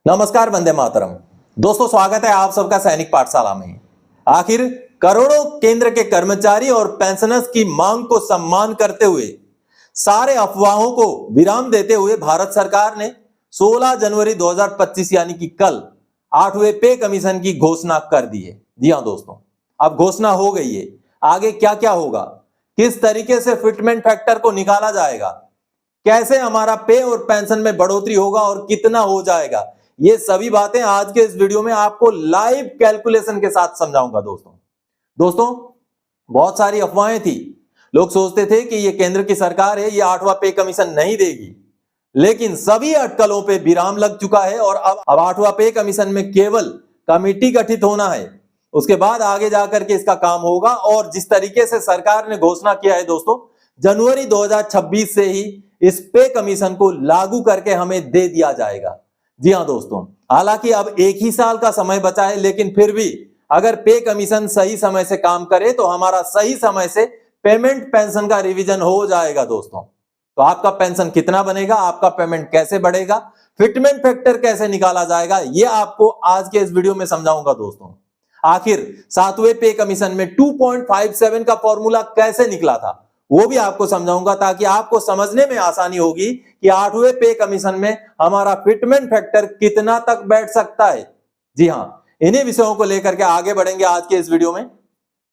नमस्कार, वंदे मातरम। दोस्तों, स्वागत है आप सबका सैनिक पाठशाला में। आखिर करोड़ों केंद्र के कर्मचारी और पेंशनर्स की मांग को सम्मान करते हुए, सारे अफवाहों को विराम देते हुए भारत सरकार ने 16 जनवरी 2025 यानी कि कल 8वें पे कमीशन की घोषणा कर दी है। जी हां दोस्तों, अब घोषणा हो गई है। आगे क्या क्या होगा, किस तरीके से फिटमेंट फैक्टर को निकाला जाएगा, कैसे हमारा पे और पेंशन में बढ़ोतरी होगा और कितना हो जाएगा, ये सभी बातें आज के इस वीडियो में आपको लाइव कैलकुलेशन के साथ समझाऊंगा। दोस्तों बहुत सारी अफवाहें थी। लोग सोचते थे कि ये केंद्र की सरकार है, ये 8वां पे कमीशन नहीं देगी, लेकिन सभी अटकलों पे विराम लग चुका है और अब 8वां पे कमीशन में केवल कमेटी गठित होना है। उसके बाद आगे जाकर के इसका काम होगा और जिस तरीके से सरकार ने घोषणा किया है दोस्तों, जनवरी 2026 से ही इस पे कमीशन को लागू करके हमें दे दिया जाएगा। जी हां दोस्तों, हालांकि अब एक ही साल का समय बचा है, लेकिन फिर भी अगर पे कमीशन सही समय से काम करे तो हमारा सही समय से पेमेंट पेंशन का रिवीजन हो जाएगा। दोस्तों, तो आपका पेंशन कितना बनेगा, आपका पेमेंट कैसे बढ़ेगा, फिटमेंट फैक्टर कैसे निकाला जाएगा, ये आपको आज के इस वीडियो में समझाऊंगा। दोस्तों, आखिर 7वें पे कमीशन में 2.57 का फॉर्मूला कैसे निकला था, वो भी आपको समझाऊंगा, ताकि आपको समझने में आसानी होगी कि 8वें पे कमीशन में हमारा फिटमेंट फैक्टर कितना तक बैठ सकता है। जी हां, इन्हीं विषयों को लेकर के आगे बढ़ेंगे आज के इस वीडियो में।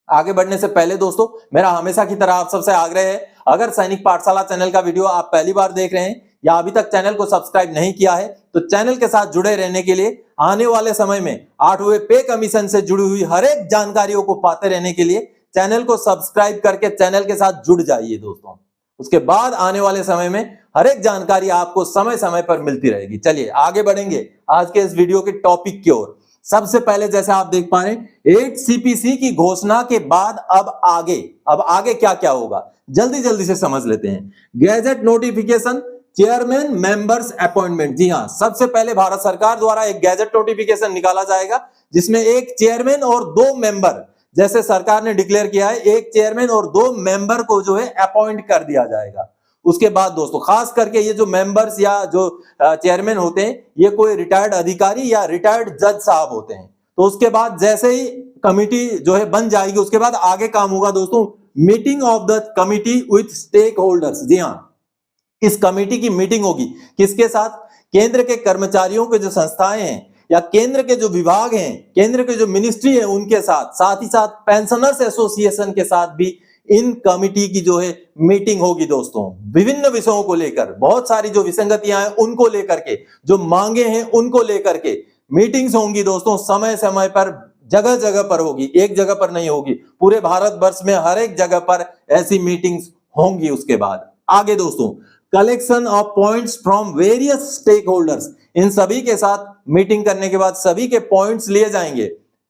आगे बढ़ने से पहले दोस्तों, मेरा हमेशा की तरह आप सबसे आग्रह है, अगर सैनिक पाठशाला चैनल का वीडियो आप पहली बार देख रहे हैं या अभी तक चैनल को सब्सक्राइब नहीं किया है, तो चैनल के साथ जुड़े रहने के लिए, आने वाले समय में 8वें पे कमीशन से जुड़ी हुई हर एक जानकारियों को पाते रहने के लिए चैनल को सब्सक्राइब करके चैनल के साथ जुड़ जाइए। दोस्तों, उसके बाद आने वाले समय में हर एक जानकारी आपको समय समय पर मिलती रहेगी। चलिए आगे बढ़ेंगे आज के इस वीडियो के टॉपिक की ओर। सबसे पहले जैसे आप देख पा रहे हैं, 8 सीपीसी की घोषणा के बाद अब आगे क्या क्या होगा, जल्दी से समझ लेते हैं। Gazette notification, chairman members appointment. जी हां, सबसे पहले भारत सरकार द्वारा एक गैजेट नोटिफिकेशन निकाला जाएगा, जिसमें एक चेयरमैन और 2 मेंबर, जैसे सरकार ने डिक्लेयर किया है, एक चेयरमैन और 2 मेंबर को जो है अपॉइंट कर दिया जाएगा। उसके बाद दोस्तों, खास करके ये जो मेंबर्स या जो चेयरमैन होते हैं, ये कोई रिटायर्ड अधिकारी या रिटायर्ड जज साहब होते हैं। तो उसके बाद जैसे ही कमिटी जो है बन जाएगी, उसके बाद आगे काम होगा दोस्तों, meeting of the committee with stakeholders. जी हाँ, इस कमिटी की मीटिंग होगी किसके साथ, केंद्र के कर्मचारियों के जो संस्थाएं हैं या केंद्र के जो विभाग हैं, केंद्र के जो मिनिस्ट्री है उनके साथ ही साथ पेंशनर्स एसोसिएशन के साथ भी इन कमिटी की जो है मीटिंग होगी। दोस्तों, विभिन्न विषयों को लेकर, बहुत सारी जो विसंगतियां हैं उनको लेकर के, जो मांगे हैं उनको लेकर के मीटिंग्स होंगी। दोस्तों, समय समय पर, जगह जगह पर होगी, एक जगह पर नहीं होगी, पूरे भारत वर्ष में हर एक जगह पर ऐसी मीटिंग्स होंगी। उसके बाद आगे दोस्तों, collection of points from various stakeholders, इन सभी के साथ मीटिंग करने के बाद सभी के पॉइंट्स लिए जाएंगे,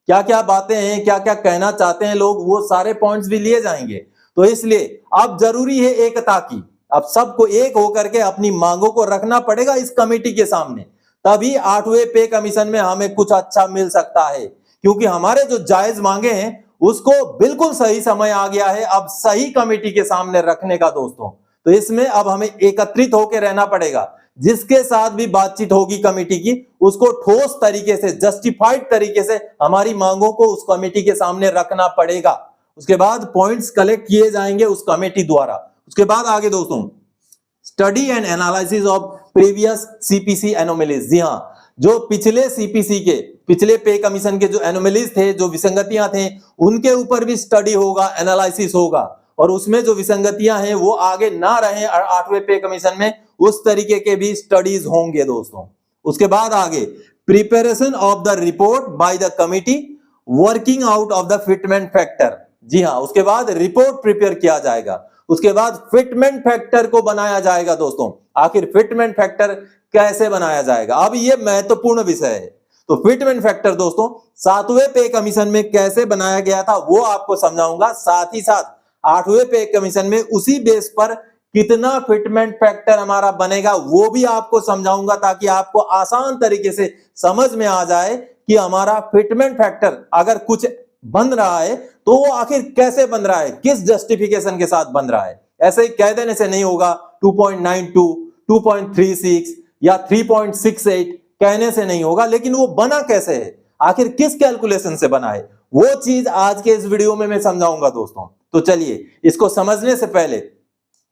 क्या क्या बातें हैं, क्या क्या कहना चाहते हैं लोग, वो सारे पॉइंट्स भी लिए जाएंगे। तो इसलिए अब जरूरी है एकता की, अब सबको एक होकर के अपनी मांगों को रखना पड़ेगा इस कमेटी के सामने, तभी 8वें पे कमीशन में हमें कुछ अच्छा मिल सकता है। क्योंकि हमारे जो जायज मांगे हैं उसको बिल्कुल सही समय आ गया है अब सही कमेटी के सामने रखने का। दोस्तों, तो इसमें अब हमें एकत्रित होकर रहना पड़ेगा, जिसके साथ भी बातचीत होगी कमेटी की, उसको ठोस तरीके से, जस्टिफाइड तरीके से हमारी मांगों को उस कमेटी के सामने रखना पड़ेगा। उसके बाद पॉइंट्स कलेक्ट किए जाएंगे उस कमेटी द्वारा। उसके बाद आगे दोस्तों, study and analysis of previous CPC anomalies. जी हां, जो पिछले सीपीसी के, पिछले पे कमीशन के जो एनोमलीज थे, जो विसंगतियां थे, उनके ऊपर भी स्टडी होगा, एनालिसिस होगा, और उसमें जो विसंगतियां हैं वो आगे ना रहे 8वें पे कमीशन में, उस तरीके के भी स्टडीज होंगे। दोस्तों, उसके बाद आगे, preparation of the report by the committee, working out of the fitment factor. जी हां, उसके बाद रिपोर्ट प्रिपेयर किया जाएगा, उसके बाद फिटमेंट फैक्टर को बनाया जाएगा। दोस्तों, आखिर फिटमेंट फैक्टर कैसे बनाया जाएगा, अब यह महत्वपूर्ण विषय है। तो फिटमेंट फैक्टर दोस्तों 7वें पे कमीशन में कैसे बनाया गया था वो आपको समझाऊंगा, साथ ही साथ 8वें पे कमीशन में उसी बेस पर कितना फिटमेंट फैक्टर हमारा बनेगा वो भी आपको समझाऊंगा, ताकि आपको आसान तरीके से समझ में आ जाए कि हमारा फिटमेंट फैक्टर अगर कुछ बन रहा है तो वो आखिर कैसे बन रहा है, किस जस्टिफिकेशन के साथ बन रहा है। ऐसे ही कह देने से नहीं होगा 2.92, 2.36 या 3.68, कहने से नहीं होगा, लेकिन वो बना कैसे है, आखिर किस कैलकुलेशन से बना है, वो चीज आज के इस वीडियो में मैं समझाऊंगा दोस्तों। तो चलिए इसको समझने से पहले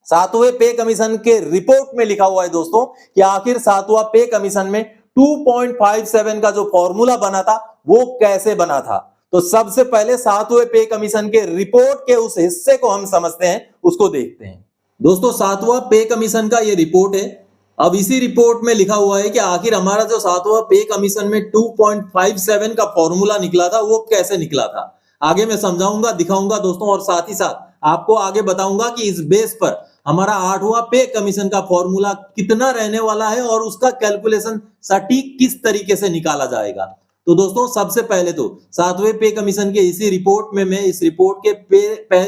सातवें पे कमीशन के रिपोर्ट में लिखा हुआ है दोस्तों कि आखिर सातवां पे कमीशन में 2.57 का जो फॉर्मूला बना था वो कैसे बना था। तो सबसे पहले सातवें पे कमीशन के रिपोर्ट के उस हिस्से को हम समझते हैं, उसको देखते हैं दोस्तों। सातवां पे कमीशन का ये रिपोर्ट है। अब इसी रिपोर्ट में लिखा हुआ है कि आखिर हमारा जो सातवां पे कमीशन में 2.57 का फॉर्मूला निकला था वो कैसे निकला था। आगे मैं समझाऊंगा, दिखाऊंगा दोस्तों, और साथ ही साथ आपको आगे बताऊंगा कि इस बेस पर हमारा आठवां पे कमीशन का फॉर्मूला कितना रहने वाला है और उसका कैलकुलेशन सटीक किस तरीके से निकाला जाएगा। तो दोस्तों सबसे पहले तो सातवें पे कमीशन के इसी रिपोर्ट में मैं इस रिपोर्ट के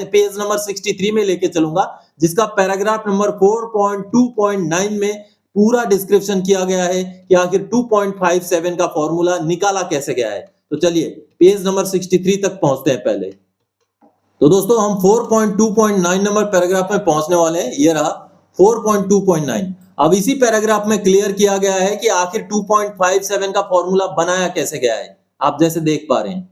पेज नंबर 63 में लेके चलूंगा, जिसका पैराग्राफ नंबर 4.2.9 में पूरा डिस्क्रिप्शन किया गया है कि आखिर 2.57 का फॉर्मूला निकाला कैसे गया है। तो चलिए पेज नंबर 63 तक पहुंचते हैं पहले। तो दोस्तों हम 4.2.9 नंबर पैराग्राफ में पहुंचने वाले हैं। ये रहा 4.2.9। अब इसी पैराग्राफ में क्लियर किया गया है कि आखिर 2.57 का फॉर्मूला बनाया कैसे गया है, आप जैसे देख पा रहे हैं।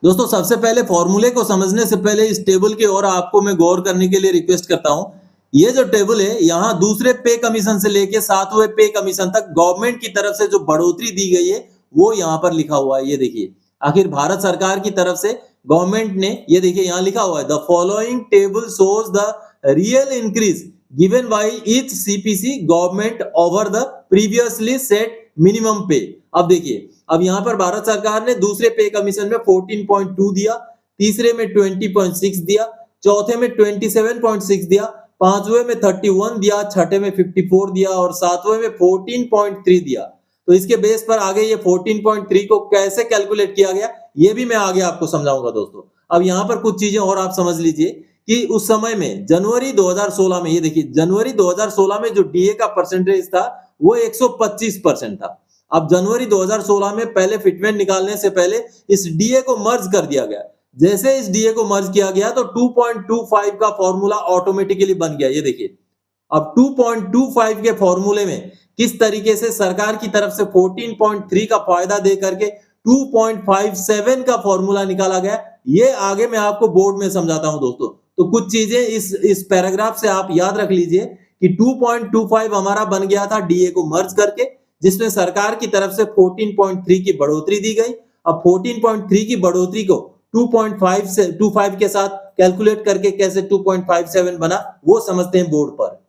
दोस्तों सबसे पहले फॉर्मूले को समझने से पहले इस टेबल की ओर आपको मैं गौर करने के लिए रिक्वेस्ट करता हूं। ये जो टेबल है, यहाँ दूसरे पे कमीशन से लेके सातवें पे कमीशन तक गवर्नमेंट की तरफ से जो बढ़ोतरी दी गई है वो यहाँ पर लिखा हुआ है। ये देखिए आखिर भारत सरकार की तरफ से गवर्नमेंट ने, ये देखिए यहाँ लिखा हुआ है, the following table shows the real increase given by each CPC government over the previously set minimum पे। अब देखिए, अब यहाँ पर भारत सरकार ने दूसरे पे कमीशन में 14.2 दिया, तीसरे में 20.6 दिया, चौथे में 27.6 दिया, पांचवें में 31 दिया, छठे में 54 दिया और सातवें में 14.3 दिया। तो इसके बेस पर आगे ये 14.3 को कैसे कैलकुलेट किया गया ये भी मैं आगे आपको समझाऊंगा दोस्तों। अब यहाँ पर कुछ चीजें और आप समझ लीजिए कि उस समय में जनवरी 2016 में, ये देखिए जनवरी 2016 में जो डीए का परसेंटेज था वो 125% था। अब जनवरी 2016 में पहले फिटमेंट निकालने से पहले इस डीए को मर्ज कर दिया गया। जैसे इस डीए को मर्ज किया गया तो 2.25 का फॉर्मूला ऑटोमेटिकली बन गया। ये देखिए अब 2.25 के फॉर्मूले में किस तरीके से सरकार की तरफ से 14.3 का फायदा दे करके 2.57 का फॉर्मूला निकाला गया, ये आगे मैं आपको बोर्ड में समझाता हूं दोस्तों। तो कुछ चीजें इस पैराग्राफ से आप याद रख लीजिए कि 2.25 हमारा बन गया था डीए को मर्ज करके, जिसमें सरकार की तरफ से 14.3 की बढ़ोतरी दी गई। अब 14.3 की बढ़ोतरी को 2.5 के साथ कैलकुलेट करके कैसे 2.57 बना वो समझते हैं बोर्ड पर।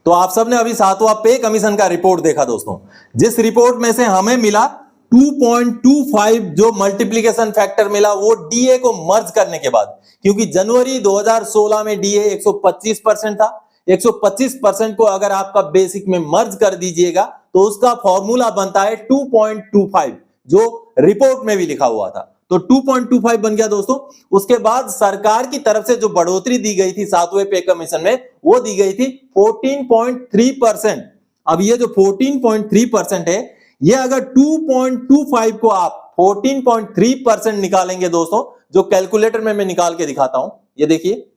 तो आप सबने अभी सातवां पे कमीशन का रिपोर्ट देखा दोस्तों, जिस रिपोर्ट में से हमें मिला 2.25 जो मल्टीप्लिकेशन फैक्टर मिला वो डीए को मर्ज करने के बाद, क्योंकि जनवरी 2016 में डीए 125% था। 125% को अगर आपका बेसिक में मर्ज कर दीजिएगा तो उसका फॉर्मूला बनता है 2.25, जो रिपोर्ट में भी लिखा हुआ था। तो 2.25 बन गया दोस्तों। उसके बाद सरकार की तरफ से जो बढ़ोतरी दी गई थी सातवें पे कमीशन में वो दी गई थी 14.3%। अब ये जो 14.3% है, ये अगर 2.25 को आप 14.3% निकालेंगे दोस्तों, जो कैलकुलेटर में मैं निकाल के दिखाता हूं, ये देखिए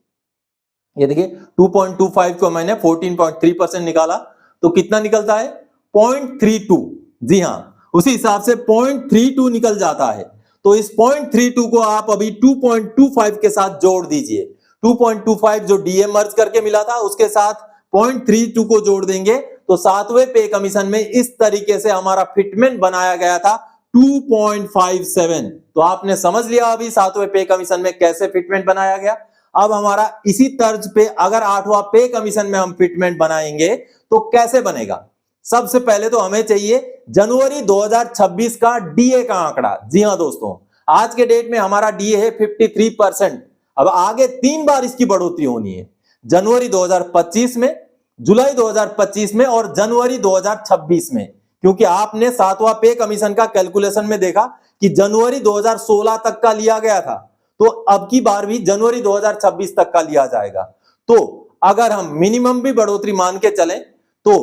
2.25 को मैंने 14.3% निकाला तो कितना निकलता है 0.32। जी हां, उसी हिसाब से 0.32 निकल जाता है। तो इस 0.32 को आप अभी 2.25 के साथ जोड़ दीजिए। 2.25 जो डीए मर्ज करके मिला था उसके साथ 0.32 को जोड़ देंगे तो सातवें पे कमीशन में इस तरीके से हमारा फिटमेंट बनाया गया था 2.57। तो आपने समझ लिया अभी सातवें पे कमीशन में कैसे फिटमेंट बनाया गया। अब हमारा इसी तर्ज पे अगर आठवां पे कमीशन में हम फिटमेंट बनाएंगे तो कैसे बनेगा। सबसे पहले तो हमें चाहिए जनवरी 2026 का डीए का आंकड़ा। जी हां दोस्तों, आज के डेट में हमारा डीए है 53%। अब आगे 3 बार इसकी बढ़ोतरी होनी है, जनवरी 2025 में, जुलाई 2025 में और जनवरी 2026 में, क्योंकि आपने सातवां पे कमीशन का कैलकुलेशन में देखा कि जनवरी 2016 तक का लिया गया था, तो अब की बार भी जनवरी 2026 तक का लिया जाएगा। तो अगर हम मिनिमम भी बढ़ोतरी मान के चलें तो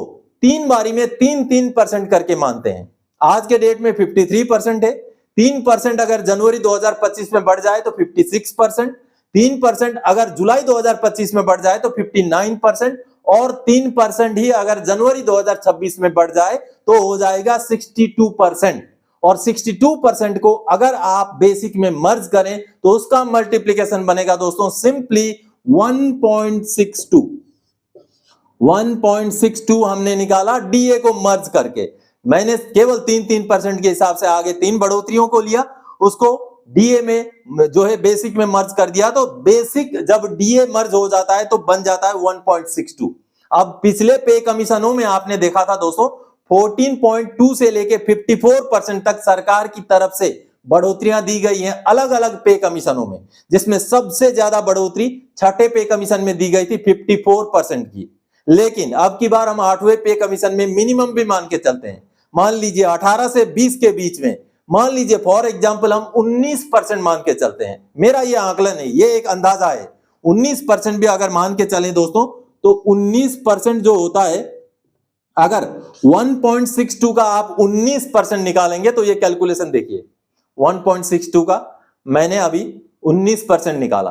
3 बारी में 3% करके मानते हैं। आज के डेट में 53% है, 3% अगर जनवरी 2025 में बढ़ जाए तो 56%, 3% अगर जुलाई 2025 में बढ़ जाए तो 59% और 3% ही अगर जनवरी 2026 में बढ़ जाए तो हो जाएगा 62%। और 62% को अगर आप बेसिक में मर्ज करें तो उसका मल्टीप्लिकेशन बनेगा दोस्तों सिंपली 1.62। 1.62 हमने निकाला डीए को मर्ज करके। मैंने केवल 3% के हिसाब से आगे 3 बढ़ोतरियों को लिया, उसको डीए में जो है बेसिक में मर्ज कर दिया। तो बेसिक जब डीए मर्ज हो जाता है तो बन जाता है 1.62। अब पिछले पे कमीशनों में आपने देखा था दोस्तों 14.2 से लेके 54% तक सरकार की तरफ से बढ़ोतरियां दी गई हैं अलग अलग पे कमीशनों में, जिसमें सबसे ज्यादा बढ़ोतरी छठे पे कमीशन में दी गई थी 54% की। लेकिन अब की बार हम 8वें पे कमीशन में मिनिमम भी मान के चलते हैं, मान लीजिए 18 से 20 के बीच में, मान लीजिए फॉर एग्जांपल हम 19% मान के चलते हैं। मेरा ये आकलन है, ये एक अंदाजा है। 19% भी अगर मान के चलें दोस्तों तो 19% जो होता है, अगर 1.62 का आप 19% निकालेंगे तो ये कैलकुलेशन देखिए, 1.62 का मैंने अभी 19% निकाला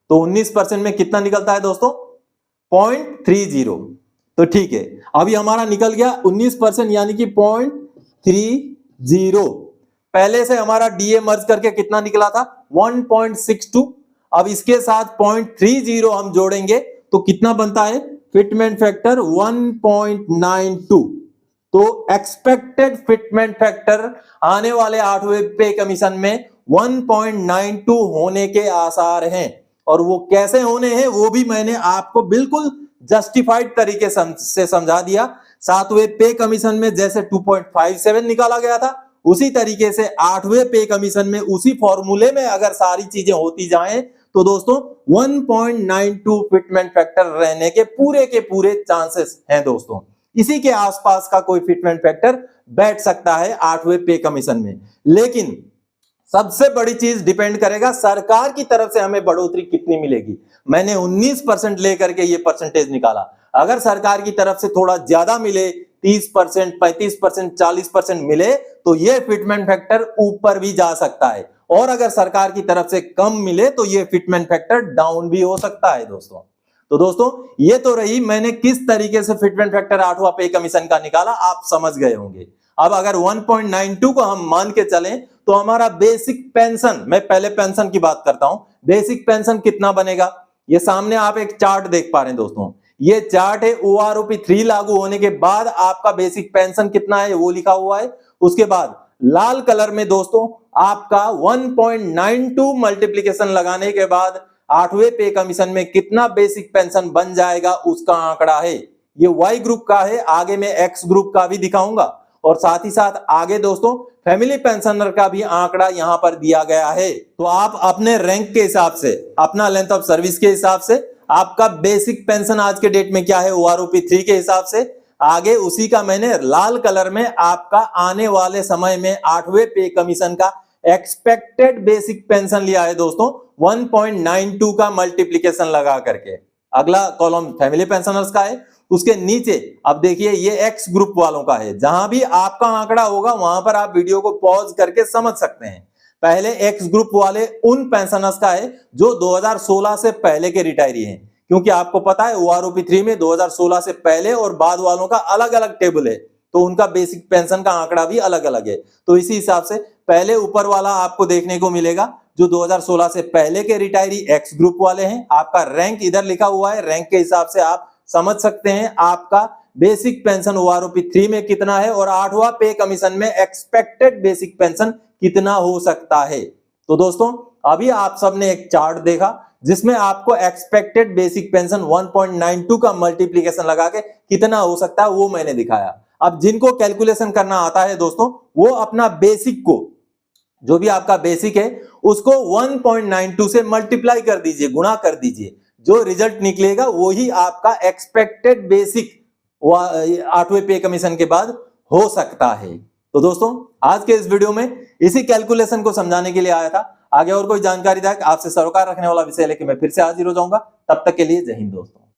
तो 19% में कितना निकलता है दोस्तों 0.30। तो ठीक है, अभी हमारा निकल गया 19% यानी कि 0.30। पहले से हमारा डीए मर्ज करके कितना निकला था 1.62। अब इसके साथ 0.30 हम जोड़ेंगे तो कितना बनता है फिटमेंट फैक्टर 1.92। तो एक्सपेक्टेड फिटमेंट फैक्टर आने वाले 8वें पे कमीशन में 1.92 होने के आसार हैं। और वो कैसे होने हैं वो भी मैंने आपको बिल्कुल जस्टिफाइड तरीके से समझा दिया। 7वें पे कमीशन में जैसे 2.57 निकाला गया था उसी तरीके से 8वें पे कमीशन में उसी फॉर्मूले में अगर सारी चीजें होती जाएं तो दोस्तों 1.92 फिटमेंट फैक्टर रहने के पूरे चांसेस हैं दोस्तों। इसी के आसपास का कोई फिटमेंट फैक्टर बैठ सकता है 8वें पे कमीशन में। लेकिन सबसे बड़ी चीज डिपेंड करेगा सरकार की तरफ से हमें बढ़ोतरी कितनी मिलेगी। मैंने 19% लेकर के ये परसेंटेज निकाला, अगर सरकार की तरफ से थोड़ा ज्यादा मिले 30%, 35%, 40% मिले तो ये फिटमेंट फैक्टर ऊपर भी जा सकता है, और अगर सरकार की तरफ से कम मिले तो ये फिटमेंट फैक्टर डाउन भी हो सकता है दोस्तों। तो दोस्तों ये तो रही मैंने किस तरीके से फिटमेंट फैक्टर 8वां पे कमीशन का निकाला, आप समझ गए होंगे। अब अगर 1.92 को हम मान के चलें तो हमारा बेसिक पेंशन, मैं पहले पेंशन की बात करता हूं, बेसिक पेंशन कितना बनेगा। ये सामने आप एक चार्ट देख पा रहे हैं दोस्तों, ये चार्ट है OROP 3 लागू होने के बाद आपका बेसिक पेंशन कितना है वो लिखा हुआ है। उसके बाद लाल कलर में दोस्तों आपका 1.92 मल्टीप्लिकेशन लगाने के बाद 8वें पे कमीशन में कितना बेसिक पेंशन बन जाएगा उसका आंकड़ा है। ये Y ग्रुप का है, आगे मैं X ग्रुप का भी दिखाऊंगा, और साथ ही साथ आगे दोस्तों फैमिली पेंशनर का भी आंकड़ा यहां पर दिया गया है। तो आप अपने रैंक के हिसाब से, अपना लेंथ ऑफ सर्विस के हिसाब से आपका बेसिक पेंशन आज के डेट में क्या है OROP 3 के हिसाब से, आगे उसी का मैंने लाल कलर में आपका आने वाले समय में 8वें पे कमीशन का एक्सपेक्टेड बेसिक पेंशन लिया है दोस्तों 1.92 का मल्टीप्लिकेशन लगा करके। अगला कॉलम फैमिली पेंशनर्स का है, उसके नीचे अब देखिए ये एक्स ग्रुप वालों का है। जहां भी आपका आंकड़ा होगा वहां पर आप वीडियो को पॉज करके समझ सकते हैं। पहले एक्स ग्रुप वाले उन पेंशनर्स का है जो 2016 से पहले के रिटायरी हैं, क्योंकि आपको पता है OROP 3 में 2016 से पहले और बाद वालों का अलग अलग टेबल है, तो उनका बेसिक पेंशन का आंकड़ा भी अलग अलग है। तो इसी हिसाब से पहले ऊपर वाला आपको देखने को मिलेगा जो 2016 से पहले के रिटायरी एक्स ग्रुप वाले हैं। आपका रैंक इधर लिखा हुआ है, रैंक के हिसाब से आप समझ सकते हैं आपका बेसिक पेंशन OROP 3 में कितना है और 8वां पे कमीशन में एक्सपेक्टेड बेसिक पेंशन कितना हो सकता है। तो दोस्तों अभी आप सबने एक चार्ट देखा जिसमें आपको एक्सपेक्टेड बेसिक पेंशन 1.92 का मल्टीप्लिकेशन लगा के कितना हो सकता है वो मैंने दिखाया। अब जिनको कैलकुलेशन करना आता है दोस्तों वो अपना बेसिक को, जो भी आपका बेसिक है उसको 1.92 से मल्टीप्लाई कर दीजिए, गुणा कर दीजिए, जो रिजल्ट निकलेगा वही आपका एक्सपेक्टेड बेसिक 8वें पे कमीशन के बाद हो सकता है। तो दोस्तों आज के इस वीडियो में इसी कैलकुलेशन को समझाने के लिए आया था। आगे और कोई जानकारी आपसे सरोकार रखने वाला विषय लेके मैं फिर से हाजिर हो जाऊंगा। तब तक के लिए जय हिंद दोस्तों।